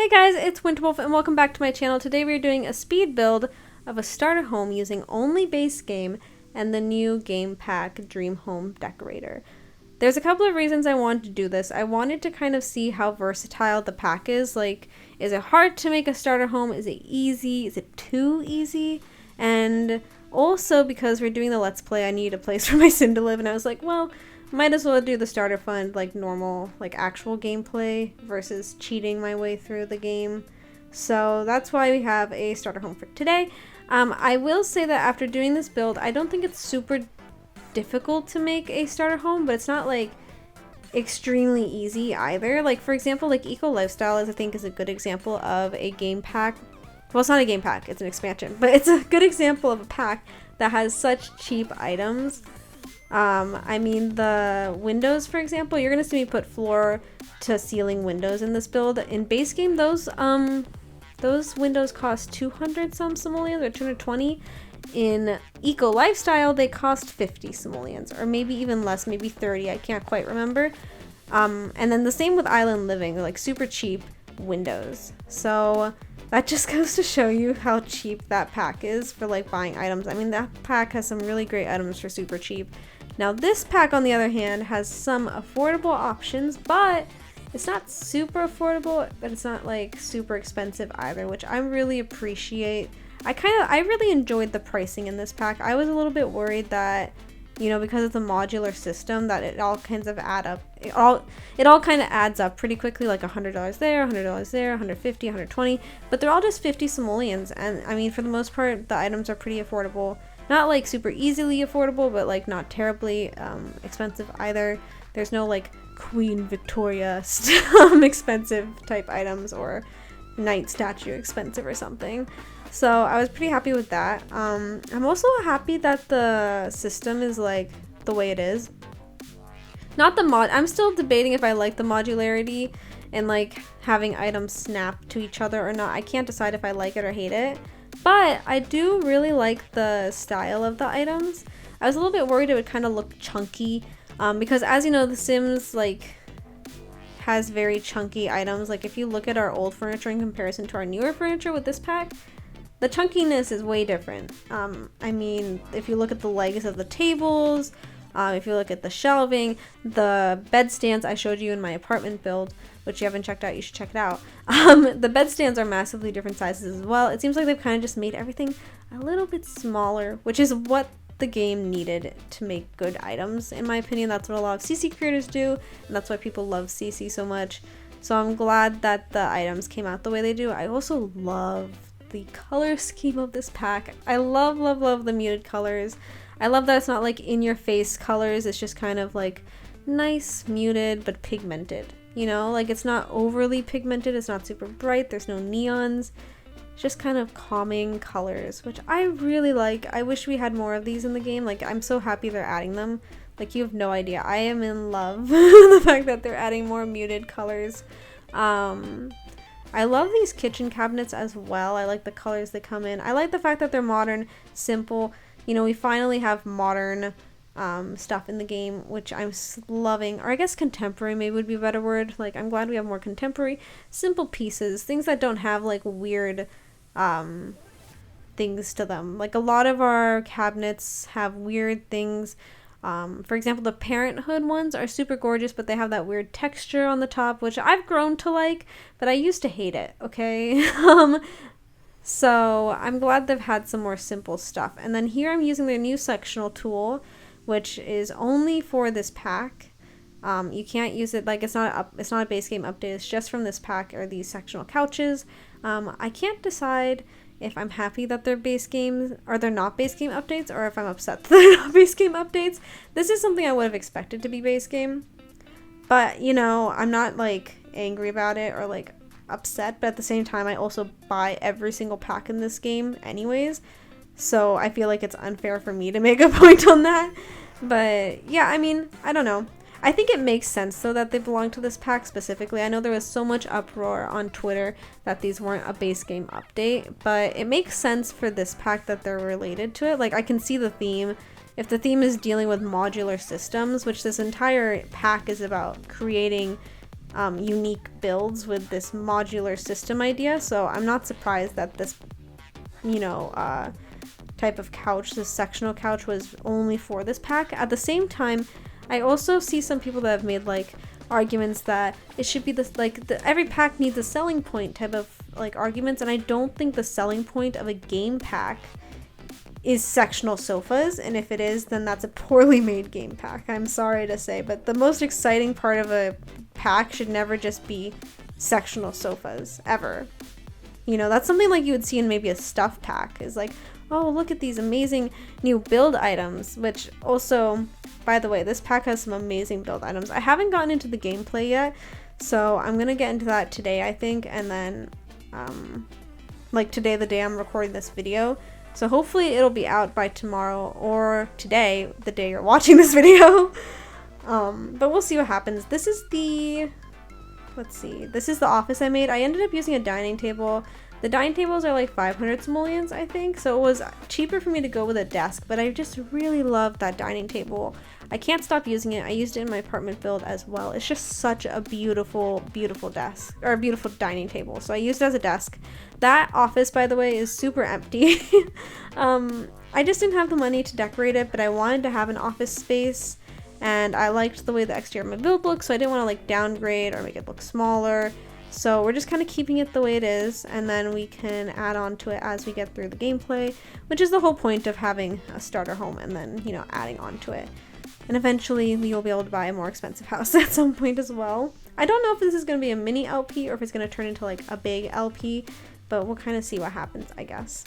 Hey guys, it's Winterwolf and welcome back to my channel. Today we're doing a speed build of a starter home using only base game and the new game pack Dream Home Decorator. There's a couple of reasons I wanted to do this. I wanted to kind of see how versatile the pack is. Like, is it hard to make a starter home? Is it easy? Is it too easy? And also because we're doing the Let's Play, I need a place for my sim to live, and I was like, well, might as well do the starter fund like normal, like actual gameplay versus cheating my way through the game. So that's why we have a starter home for today. I will say that after doing this build, I don't think it's super difficult to make a starter home, but it's not like extremely easy either. Like, for example, like Eco Lifestyle I think is a good example of a game pack. Well, it's not a game pack, it's an expansion, but it's a good example of a pack that has such cheap items. I mean, the windows, for example, you're gonna see me put floor to ceiling windows in this build. In base game, those windows cost 200 some simoleons or 220. In Eco Lifestyle, they cost 50 simoleons, or maybe even less, maybe 30, I can't quite remember. And then the same with Island Living, like super cheap windows. So that just goes to show you how cheap that pack is for like buying items. I mean, that pack has some really great items for super cheap. Now this pack, on the other hand, has some affordable options, but it's not super affordable, but it's not like super expensive either, which I really appreciate. I really enjoyed the pricing in this pack. I was a little bit worried that, you know, because it's a modular system, that it all kinds of add up. It all kind of adds up pretty quickly, like $100 there, $100 there, 150, 120, but they're all just 50 simoleons, and I mean, for the most part, the items are pretty affordable. Not like super easily affordable, but like not terribly expensive either. There's no like Queen Victoria expensive type items or knight statue expensive or something. So I was pretty happy with that. I'm also happy that the system is like the way it is. Not the mod. I'm still debating if I like the modularity and like having items snap to each other or not. I can't decide if I like it or hate it. But I do really like the style of the items. I was a little bit worried it would kind of look chunky because, as you know, The Sims like has very chunky items. Like if you look at our old furniture in comparison to our newer furniture with this pack, the chunkiness is way different. I mean, if you look at the legs of the tables, if you look at the shelving, the bed stands I showed you in my apartment build, which you haven't checked out, you should check it out. The bed stands are massively different sizes as well. It seems like they've kind of just made everything a little bit smaller, which is what the game needed to make good items. In my opinion, that's what a lot of CC creators do, and that's why people love CC so much. So I'm glad that the items came out the way they do. I also love the color scheme of this pack. I love, love, love the muted colors. I love that it's not like in-your-face colors. It's just kind of like nice, muted, but pigmented. You know, like it's not overly pigmented. It's not super bright. There's no neons. It's just kind of calming colors, which I really like. I wish we had more of these in the game. Like, I'm so happy they're adding them. Like, you have no idea. I am in love with the fact that they're adding more muted colors. I love these kitchen cabinets as well. I like the colors they come in. I like the fact that they're modern, simple. You know, we finally have modern stuff in the game, which I'm loving. Or I guess contemporary maybe would be a better word. Like, I'm glad we have more contemporary, simple pieces. Things that don't have, like, weird things to them. Like, a lot of our cabinets have weird things. For example, the Parenthood ones are super gorgeous, but they have that weird texture on the top, which I've grown to like, but I used to hate it, okay? So I'm glad they've had some more simple stuff. And then here I'm using their new sectional tool, which is only for this pack. You can't use it, like it's not a base game update, it's just from this pack or these sectional couches. I can't decide if I'm happy that they're base games or they're not base game updates, or if I'm upset that they're not base game updates. This is something I would have expected to be base game, but you know, I'm not like angry about it or like upset, but at the same time I also buy every single pack in this game anyways, so I feel like it's unfair for me to make a point on that. But yeah, I mean, I don't know. I think it makes sense though that they belong to this pack specifically. I know there was so much uproar on Twitter that these weren't a base game update, but it makes sense for this pack that they're related to it. Like, I can see the theme. If the theme is dealing with modular systems, which this entire pack is about creating unique builds with this modular system idea. So I'm not surprised that this, you know, type of couch, this sectional couch, was only for this pack. At the same time, I also see some people that have made like arguments that it should be this, like, every pack needs a selling point type of like arguments, and I don't think the selling point of a game pack is sectional sofas, and if it is, then that's a poorly made game pack. I'm sorry to say, but the most exciting part of a pack should never just be sectional sofas, ever. You know, that's something like you would see in maybe a stuff pack, is like, oh, look at these amazing new build items, which also, by the way, this pack has some amazing build items. I haven't gotten into the gameplay yet, so I'm gonna get into that today, I think, and then, like today, the day I'm recording this video. So hopefully it'll be out by tomorrow, or today, the day you're watching this video. But we'll see what happens. This is the, let's see, this is the office I made. I ended up using a dining table. The dining tables are like 500 simoleons, I think, so it was cheaper for me to go with a desk, but I just really love that dining table. I can't stop using it. I used it in my apartment build as well. It's just such a beautiful, beautiful desk, or a beautiful dining table, so I used it as a desk. That office, by the way, is super empty. I just didn't have the money to decorate it, but I wanted to have an office space, and I liked the way the exterior of my build looked, so I didn't want to like downgrade or make it look smaller. So we're just kind of keeping it the way it is, and then we can add on to it as we get through the gameplay, which is the whole point of having a starter home and then, you know, adding on to it. And eventually you'll be able to buy a more expensive house at some point as well. I don't know if this is going to be a mini LP or if it's going to turn into like a big LP, but we'll kind of see what happens, I guess.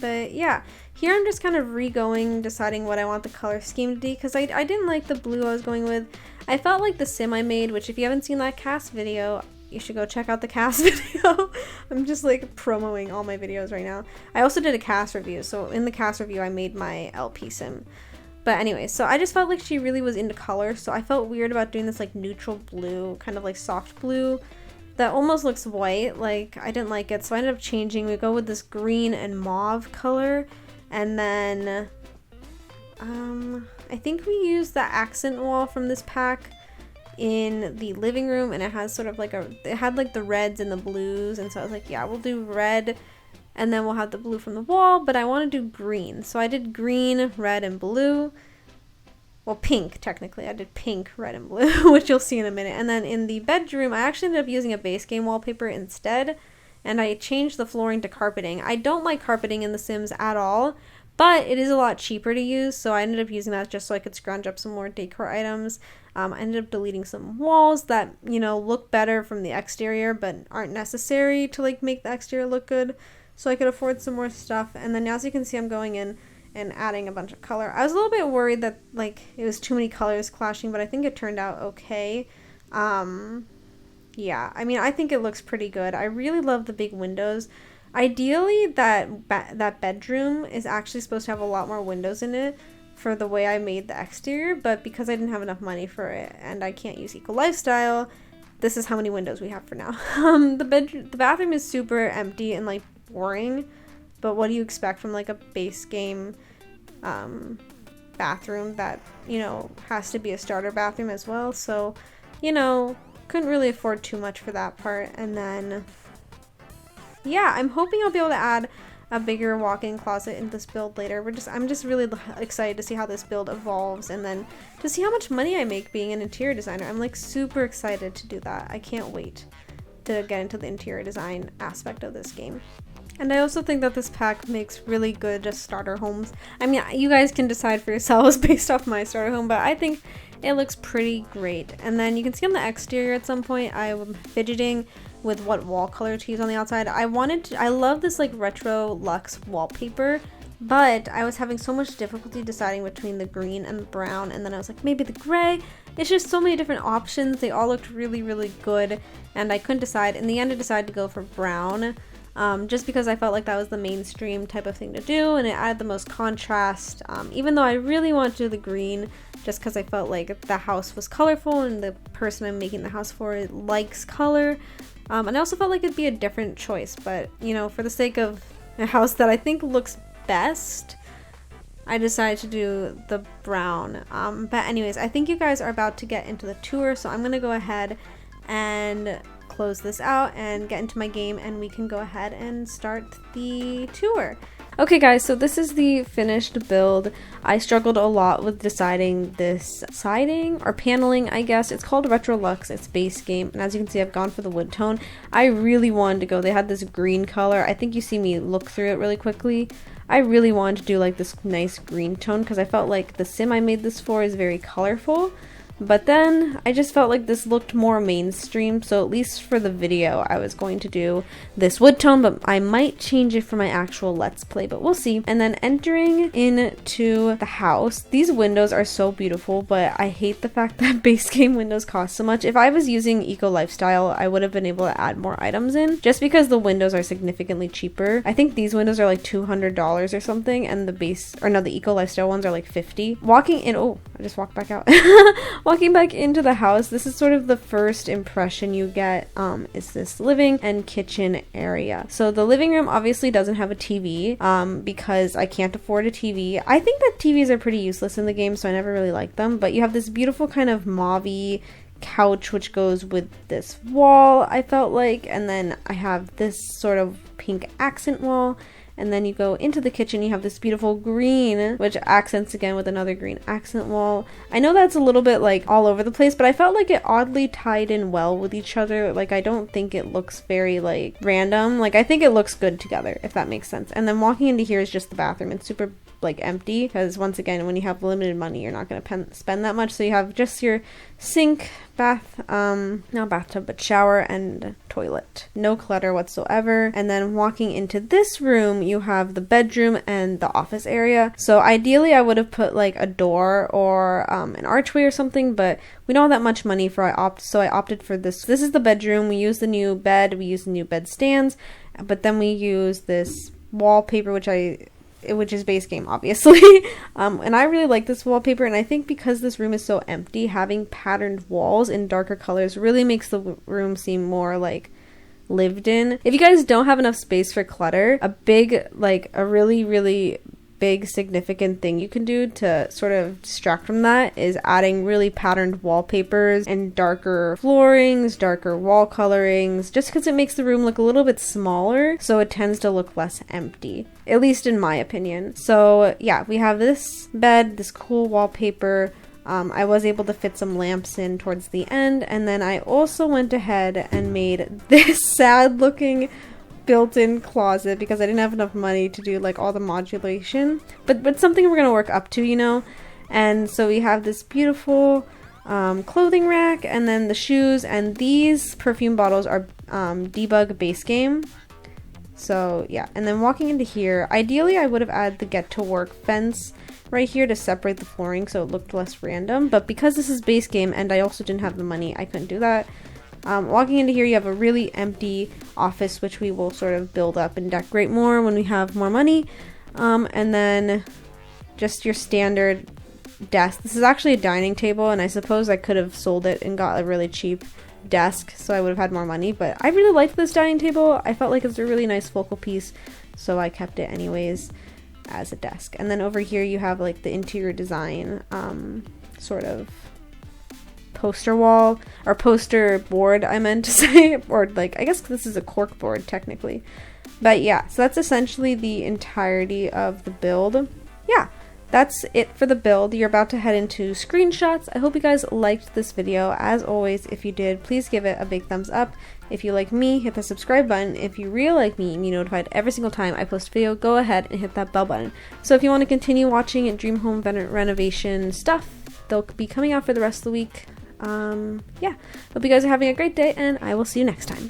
But yeah, here I'm just kind of re-going, deciding what I want the color scheme to be, because I didn't like the blue I was going with. I felt like the sim I made, which if you haven't seen that cast video, you should go check out the cast video. I'm just like promoting all my videos right now. I also did a cast review, so in the cast review I made my LP sim. But anyway, so I just felt like she really was into color, so I felt weird about doing this like neutral blue, kind of like soft blue, that almost looks white. Like, I didn't like it, so I ended up changing. We go with this green and mauve color, and then I think we used the accent wall from this pack in the living room, and it has sort of like it had like the reds and the blues, and so I was like, yeah, we'll do red, and then we'll have the blue from the wall, but I want to do green, so I did green, red, and blue. Well, pink, technically. I did pink, red, and blue, which you'll see in a minute. And then in the bedroom, I actually ended up using a base game wallpaper instead, and I changed the flooring to carpeting. I don't like carpeting in The Sims at all, but it is a lot cheaper to use, so I ended up using that just so I could scrounge up some more decor items. I ended up deleting some walls that, you know, look better from the exterior, but aren't necessary to, like, make the exterior look good, so I could afford some more stuff. And then as you can see, I'm going in and adding a bunch of color. I was a little bit worried that like it was too many colors clashing, but I think it turned out okay. Yeah, I mean, I think it looks pretty good. I really love the big windows. Ideally, that bedroom is actually supposed to have a lot more windows in it for the way I made the exterior, but because I didn't have enough money for it and I can't use Eco Lifestyle, this is how many windows we have for now. The bathroom is super empty and like boring, but what do you expect from like a base game bathroom that, you know, has to be a starter bathroom as well? So, you know, couldn't really afford too much for that part. And then yeah, I'm hoping I'll be able to add a bigger walk-in closet in this build later. I'm just really excited to see how this build evolves, and then to see how much money I make being an interior designer. I'm like super excited to do that. I can't wait to get into the interior design aspect of this game. And I also think that this pack makes really good just starter homes. I mean, you guys can decide for yourselves based off my starter home, but I think it looks pretty great. And then you can see on the exterior at some point, I'm fidgeting with what wall color to use on the outside. I love this like retro luxe wallpaper, but I was having so much difficulty deciding between the green and the brown, and then I was like, maybe the gray. It's just so many different options. They all looked really, really good, and I couldn't decide. In the end, I decided to go for brown. Just because I felt like that was the mainstream type of thing to do, and it added the most contrast, even though I really wanted to do the green just because I felt like the house was colorful and the person I'm making the house for likes color, and I also felt like it'd be a different choice, but you know, for the sake of a house that I think looks best, I decided to do the brown. But anyways, I think you guys are about to get into the tour, so I'm gonna go ahead and close this out and get into my game, and we can go ahead and start the tour. Okay guys, so this is the finished build. I struggled a lot with deciding this siding or paneling, I guess. It's called Retro Luxe, it's base game, and as you can see I've gone for the wood tone. I really wanted to go, they had this green color. I think you see me look through it really quickly. I really wanted to do like this nice green tone because I felt like the sim I made this for is very colorful. But then I just felt like this looked more mainstream, so at least for the video I was going to do this wood tone, but I might change it for my actual Let's Play, but we'll see. And then entering into the house, these windows are so beautiful, but I hate the fact that base game windows cost so much. If I was using Eco Lifestyle, I would have been able to add more items in, just because the windows are significantly cheaper. I think these windows are like $200 or something, and the Eco Lifestyle ones are like $50. Walking in, oh, I just walked back out. Walking back into the house, this is sort of the first impression you get, is this living and kitchen area. So the living room obviously doesn't have a TV, because I can't afford a TV. I think that TVs are pretty useless in the game, so I never really liked them, but you have this beautiful kind of mauve-y couch which goes with this wall, I felt like, and then I have this sort of pink accent wall. And then you go into the kitchen, you have this beautiful green, which accents again with another green accent wall. I know that's a little bit like all over the place, but I felt like it oddly tied in well with each other. Like, I don't think it looks very like random. Like, I think it looks good together, if that makes sense. And then walking into here is just the bathroom. It's super like empty because once again, when you have limited money, you're not going to spend that much. So you have just your sink, bath, not bathtub, but shower and toilet. No clutter whatsoever. And then walking into this room, you have the bedroom and the office area. So ideally I would have put like a door or an archway or something, but we don't have that much money so I opted for this. This is the bedroom. We use the new bed, we use the new bed stands, but then we use this wallpaper which is base game obviously. And I really like this wallpaper, and I think because this room is so empty, having patterned walls in darker colors really makes the room seem more like lived in. If you guys don't have enough space for clutter, a really big significant thing you can do to sort of distract from that is adding really patterned wallpapers and darker floorings, darker wall colorings, just because it makes the room look a little bit smaller, so it tends to look less empty, at least in my opinion. So yeah, we have this bed, this cool wallpaper. I was able to fit some lamps in towards the end, and then I also went ahead and made this sad looking built-in closet because I didn't have enough money to do like all the modulation, but something we're gonna work up to, you know. And so we have this beautiful clothing rack, and then the shoes, and these perfume bottles are debug base game. So yeah, and then walking into here, ideally I would have added the get to work fence right here to separate the flooring so it looked less random, but because this is base game and I also didn't have the money, I couldn't do that. Walking into here, you have a really empty office, which we will sort of build up and decorate more when we have more money. And then just your standard desk. This is actually a dining table, and I suppose I could have sold it and got a really cheap desk, so I would have had more money, but I really liked this dining table. I felt like it's a really nice focal piece, so I kept it anyways as a desk. And then over here, you have like the interior design, sort of poster wall or poster board, I meant to say, or like I guess this is a cork board technically, but yeah, so that's essentially the entirety of the build. Yeah, that's it for the build. You're about to head into screenshots. I hope you guys liked this video. As always, if you did, please give it a big thumbs up. If you like me, hit the subscribe button. If you really like me and be notified every single time I post a video, go ahead and hit that bell button. So if you want to continue watching dream home renovation stuff, they'll be coming out for the rest of the week. Yeah, hope you guys are having a great day, and I will see you next time.